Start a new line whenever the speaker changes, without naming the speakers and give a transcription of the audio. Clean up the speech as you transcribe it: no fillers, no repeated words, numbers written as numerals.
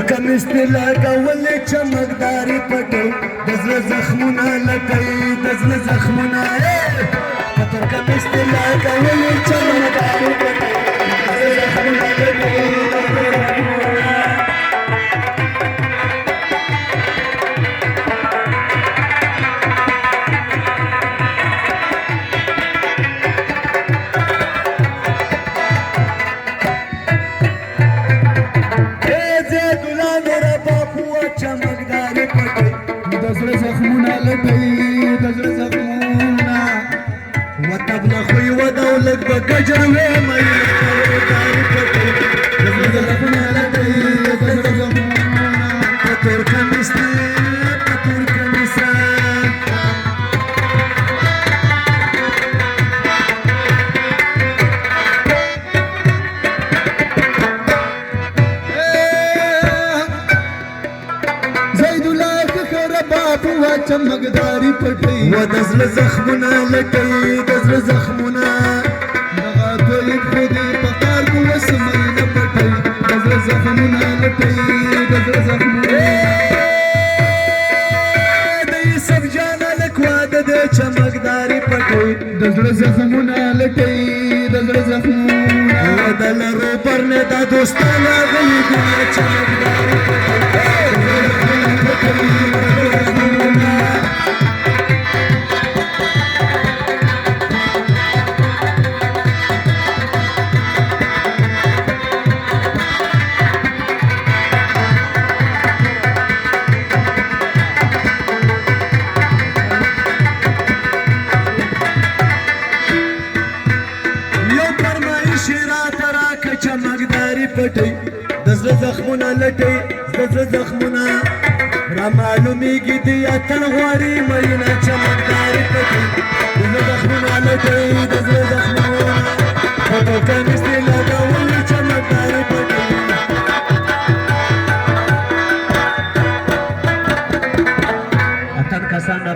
کم استلا کولې چمکداري پټي د زړه زخمونه لټوي د زړه زخمونه پتر کم استلا کولې چمکداري پټي د زړه زخمونه لټوي زخمونه لټوي د زړه زخمونه وتبله خوی و دولت به ګجر وې مې د زړه زخمونه لټوي د زړه زخمونه په تور کمیس په تور کمیس چمکداري پټي و د زړه زخمونه لټوي د زړه زخمونه دغه دوی خو دې په کار کو وسمې نه پټي د زړه زخمونه لټوي د زړه زخمونه د یوسف جان لکوا د چمکداري پټي د زړه زخمونه لټوي د زړه زخمونه د لرو پر نه د دوستانه غلي دي چمکداري پټي چمکداري پټي د زړه زخمونه لټوي د زړه زخمونه را معلومیږي دي اتل غواړي مینه چمکداري پټي د زړه زخمونه لټوي د زړه